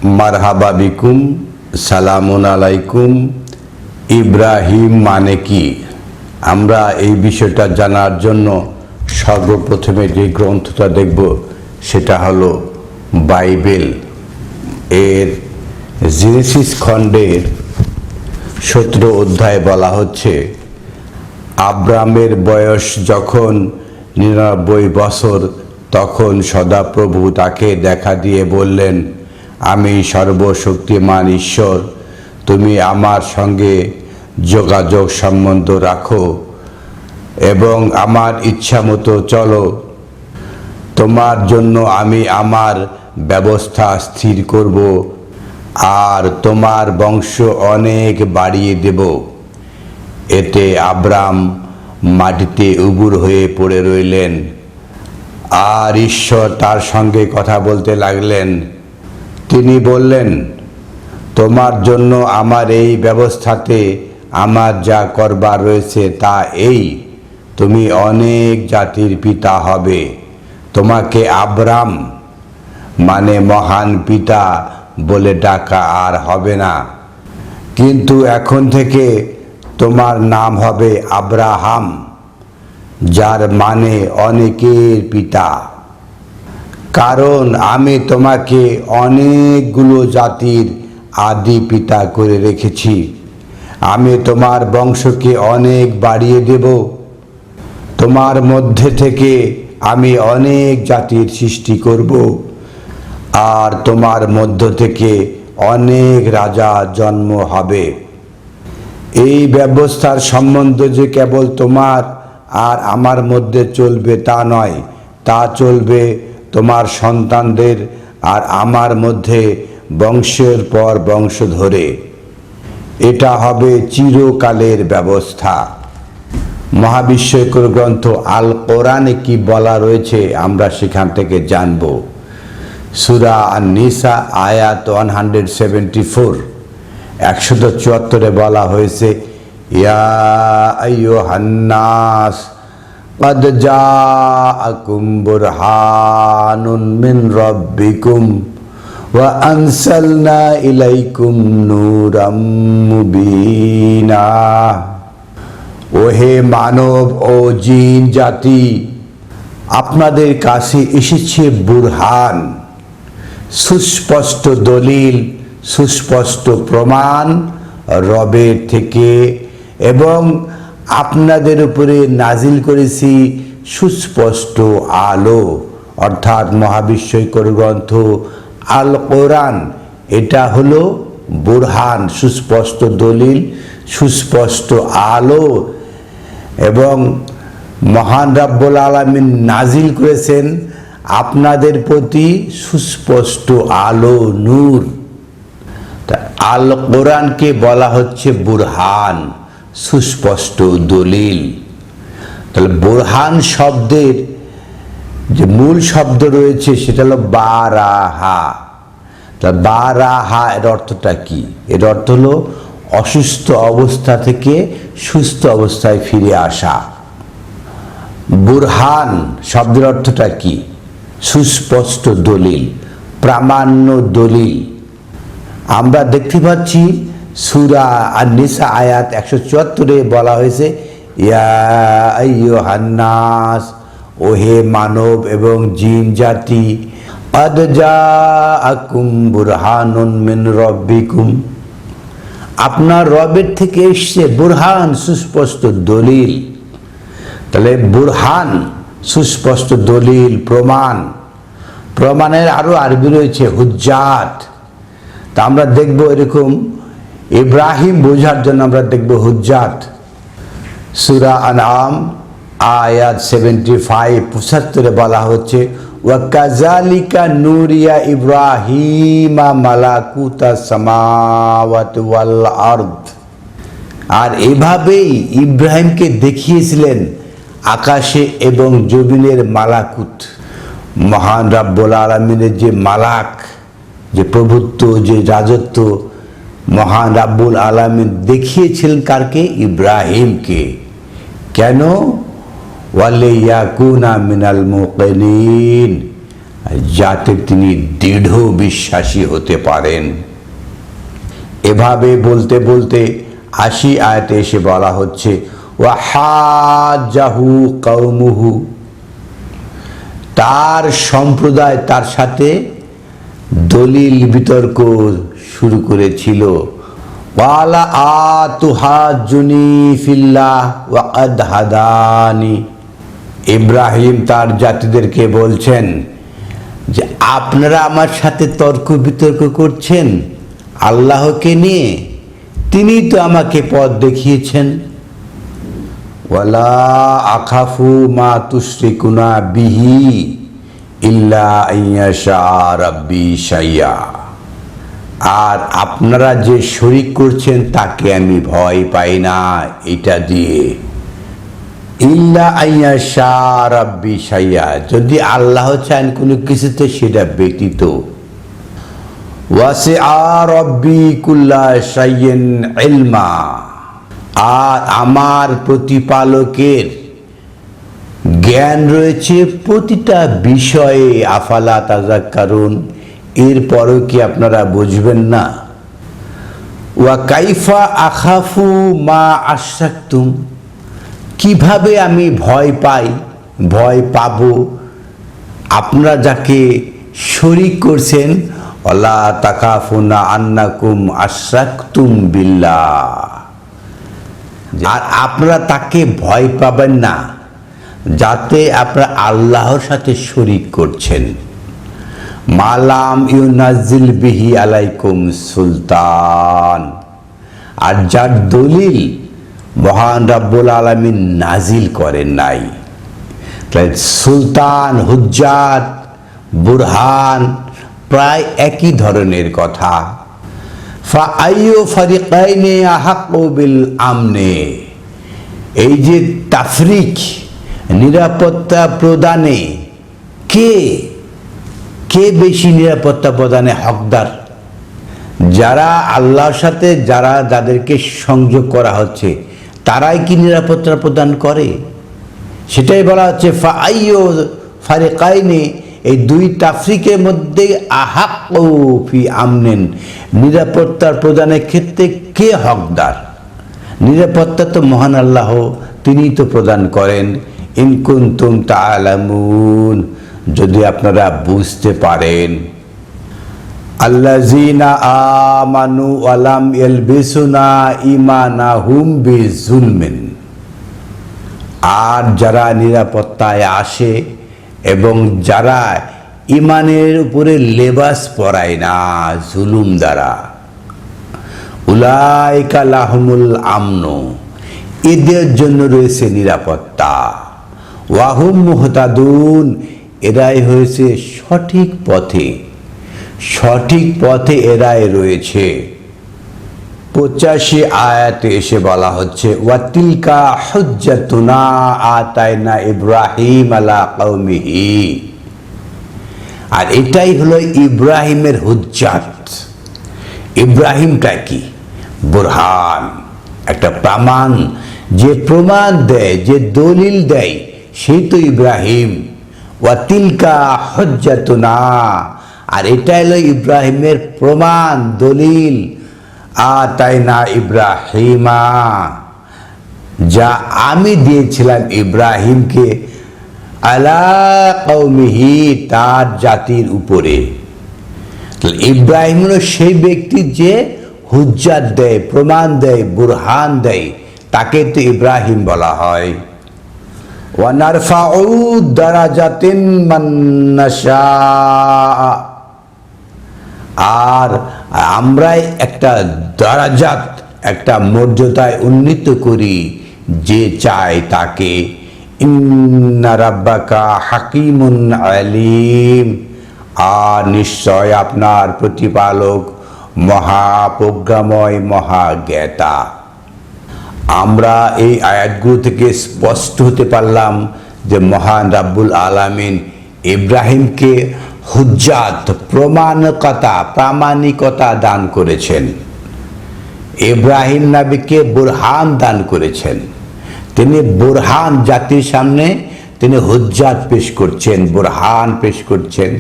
মারহাবা বিকুম, সালামুন আলাইকুম। ইব্রাহিম মানে কি? আমরা এই বিষয়টা জানার জন্য সর্বপ্রথমে যে গ্রন্থটা দেখব সেটা হলো বাইবেল। এর জেনেসিস খণ্ডের 17 অধ্যায়ে বলা হচ্ছে, আব্রামের বয়স যখন 99 বছর, তখন সদাপ্রভু তাকে দেখা দিয়ে বললেন, আমি সর্বশক্তিমান ঈশ্বর, তুমি আমার সঙ্গে যোগাযোগ সম্বন্ধ রাখো এবং আমার ইচ্ছা মতো চলো। তোমার জন্য আমি আমার ব্যবস্থা স্থির করব আর তোমার বংশ অনেক বাড়িয়ে দেব। এতে আব্রাম মাটিতে উবুর হয়ে পড়ে রইলেন, আর ঈশ্বর তার সঙ্গে কথা বলতে লাগলেন। তিনি বললেন, তোমার জন্য আমার এই ব্যবস্থাতে আমার যা করবার রয়েছে তা এই, তুমি অনেক জাতির পিতা হবে। তোমাকে আব্রাম মানে মহান পিতা বলে ডাকা আর হবে না, কিন্তু এখন থেকে তোমার নাম হবে আব্রাহাম, যার মানে অনেকের পিতা। কারণ আমি তোমাকে অনেকগুলো জাতির আদি পিতা করে রেখেছি। আমি তোমার বংশকে অনেক বাড়িয়ে দেব। তোমার মধ্যে থেকে আমি অনেক জাতির সৃষ্টি করব, আর তোমার মধ্য থেকে অনেক রাজা জন্ম হবে। এই ব্যবস্থার সম্বন্ধ যে কেবল তোমার আর আমার মধ্যে চলবে তা নয়, তা চলবে তোমার সন্তানদের আর আমার মধ্যে বংশের পর বংশ ধরে। এটা হবে চিরকালের ব্যবস্থা। মহাবিস্ময়কর গ্রন্থ আল কোরআনে কি বলা রয়েছে আমরা সেখান থেকে জানব। সূরা আন-নিসা আয়াত 174, 174 বলা হয়েছে, ইয়া আইয়ুহান নাস قد جاءكم برهان من ربكم وأنزلنا إليكم نورا مبينا। ওহে মানব ও জিন জাতি, আপনাদের কাছে এসেছে বুরহান, সুস্পষ্ট দলিল, সুস্পষ্ট প্রমাণ রবের থেকে, এবং আপনাদের উপরে নাজিল করেছি সুস্পষ্ট আলো, অর্থাৎ মহাবিস্ময়কর গ্রন্থ আল কোরআন। এটা হলো বুরহান, সুস্পষ্ট দলিল, সুস্পষ্ট আলো, এবং মহান রব্বুল আলামিন নাজিল করেছেন আপনাদের প্রতি সুস্পষ্ট আলো, নূর। আল কোরআনকে বলা হচ্ছে বুরহান, সুস্পষ্ট দলিল। তাহলে বুরহান শব্দের যে মূল শব্দ রয়েছে সেটা হলো বারাহা। তা বারাহা এর অর্থটা কি? এর অর্থ হলো অসুস্থ অবস্থা থেকে সুস্থ অবস্থায় ফিরে আসা। বুরহান শব্দের অর্থটা কি? সুস্পষ্ট দলিল, প্রামাণ্য দলিল। আমরা দেখতে পাচ্ছি সূরা আন-নিসা আয়াত 174 বলা হয়েছে, ইয়া আইয়ুহান নাস, ওহে মানব এবং জিন জাতি, قد جاءكم برهان من ربكم, আপনার রবের থেকে এসছে বুরহান, সুস্পষ্ট দলিল। তাহলে বুরহান সুস্পষ্ট দলিল, প্রমাণ। প্রমাণের আরো আরবি রয়েছে হুজ্জাত। তা আমরা দেখব এরকম ইব্রাহিম বোঝার জন্য আমরা দেখব হুজ্জাত। সূরা আনআম আয়াত 75, 75 বলা হচ্ছে, ওয়া কাযালিকা নুরিয়া ইব্রাহিমা মালাকুতা সামাওয়াতি ওয়াল আরদ। আর এভাবেই ইব্রাহিমকে দেখিয়েছিলেন আকাশে এবং জমিনের মালাকুত। মহান রব্বুল আলামিনের যে মালাক, যে প্রভুত্ব, যে রাজত্ব, মহান রব্বুল আলামিন দেখিয়েছিলেন কারকে? ইব্রাহিমকে। কেন? ওয়ালিয়াকুনা মিনাল মুকিনিন, যাতে তিনি দৃঢ় বিশ্বাসী হতে পারেন। এভাবে বলতে বলতে ৮০ আয়াতে এসে বলা হচ্ছে ওয়াহাজ্জাহু কওমুহু, তার সম্প্রদায় তার সাথে দলিল বিতর্ক শুরু করেছিল। ওয়ালা আতুহাজ্জুনি ফিল্লাহ ওয়া কাদ হাদানি, ইব্রাহিম তার জাতিদেরকে বলছেন যে আপনারা আমার সাথে তর্ক বিতর্ক করছেন আল্লাহকে নিয়ে, তিনি তো আমাকে পথ দেখিয়েছেন। ওয়ালা আখাফু মা তুশরিকুনা বিহি ইল্লা আইয়াশা রাব্বি শাইয়া, আর আপনারা যে শরিক করছেন তাকে আমি ভয় পাই না এটা দিয়ে। ইল্লা আইয়াশা রাব্বি শাইয়া, যদি আল্লাহ চান কোনো কিছুতে সেটা ব্যতীত। ওয়াসিআ রাব্বি কুল্লা শাইইন ইলমা, আর আমার প্রতিপালকের জ্ঞান রয়েছে প্রতিটা বিষয়ে। আফালা তাযাক্কারুন, এরপরও কি আপনারা বুঝবেন না? ওয়া কাইফা আখাফু মা আশরাকতুম, কিভাবে আমি ভয় পাই, ভয় পাবো আপনারা যাকে শরীক করছেন। ওয়ালা তাখাফুনা আন্নাকুম আশরাকতুম বিল্লাহ, আর আপনারা তাকে ভয় পাবেন না যাতে আপনারা আল্লাহর সাথে শরীক করছেন। মালাম ইউনাজিল বিহি আলাইকুম সুলতান, আর যার দলিল মহান রাব্বুল আলামিন নাজিল করেন নাই। সুলতান, হুজ্জাত, বুরহান প্রায় একই ধরনের কথা। ফাআইয়ু ফারিকাইনি আহাক্কু বিল আমনে, এই যে তাফরিক, নিরাপত্তা প্রদানে কে কে বেশি নিরাপত্তা প্রদানে হকদার? যারা আল্লাহর সাথে যাদেরকে সংযোগ করা হচ্ছে তারাই কি নিরাপত্তা প্রদান করে? সেটাই বলা হচ্ছে ফাআইয়ু ফারিকাইনি, এই দুই তাফরিকের মধ্যে আহাক্কু ফি আমনেন, নিরাপত্তার প্রদানের ক্ষেত্রে কে হকদার? নিরাপত্তা তো মহান আল্লাহ, তিনিই তো প্রদান করেন। ইন কুনতুম তা'লামুন, যদি আপনারা বুঝতে পারেন। আল্লাযীনা আমানু ওয়া লাম ইয়ালবিসুনা ঈমানাহুম বিযুলমিন, আর যারা নিরাপত্তায় আসে এবং যারা ইমানের উপরে লেবাস পরায় না জুলুম দ্বারা, উলাইকা লাহুমুল আমনু, এদের জন্য রয়েছে নিরাপত্তা। ওয়াহুম মুহতাদুন, এরাই হয়েছে সঠিক পথে, সঠিক পথে এরাই রয়েছে। ৮৫ আয়াতে এসে বলা হচ্ছে ওয়াতিলকা হুজ্জাতুনা আতাইনা ইব্রাহিম আলা কওমিহি, আর এটাই হলো ইব্রাহিমের হুজ্জাত। ইব্রাহিমটা কি? বুরহান, একটা প্রমাণ, যে প্রমাণ দেয়, যে দলিল দেয়, সেই তো ইব্রাহিম। ওয়াতিলকা হুজ্জাতুনা, আর এটা হলো ইব্রাহিমের প্রমাণ, দলিল। আতাইনা ইব্রাহিমা, যা আমি দিয়েছিলাম ইব্রাহিমকে, আলা কওমিহি, তার জাতির উপরে। ইব্রাহিম হলো সেই ব্যক্তি যে হুজ্জাত দেয়, প্রমাণ দেয়, বুরহান দেয়, তাকে তো ইব্রাহিম বলা হয়। ওয়া নারফাউ দারাজাতিন মান নাশা, আর আমরাই একটা দারাজাত, একটা মর্যাদায় উন্নীত করি যে চায় তাকে। ইন্না রাব্বাকা হাকিমুন আলিম, আর নিশ্চয় আপনার প্রতিপালক মহাপ্রজ্ঞাময়, মহাজ্ঞাতা। আমরা এই আয়াতগুলো থেকে স্পষ্ট হতে পারলাম যে মহান রাব্বুল আলামিন ইব্রাহিমকে হুজ্জাত, প্রামাণিকতা দান করেছেন। ইব্রাহিম নবীকে বুরহান দান করেছেন। তিনি বুরহান জাতির সামনে তিনি হুজ্জাত পেশ করছেন, বুরহান পেশ করছেন,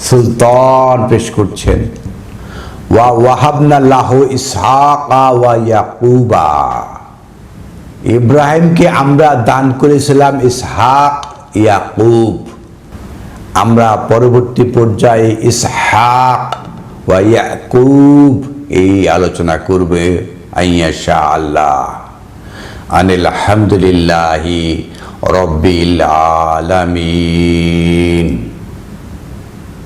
সুলতান পেশ করছেন। ওয়া ওয়াহাবনা লাহু ইসহাকা ওয়া ইয়াকুবা, ইব্রাহিমকে আমরা দান করেছিলাম ইসহাক, ইয়াকুব। আমরা পরবর্তী পর্যায়ে ইসহাক ওয়া ইয়াকুব এই আলোচনা করবে আইয়াশা আল্লাহ। আনিল হামদুলিল্লাহি রব্বিল আলামিন।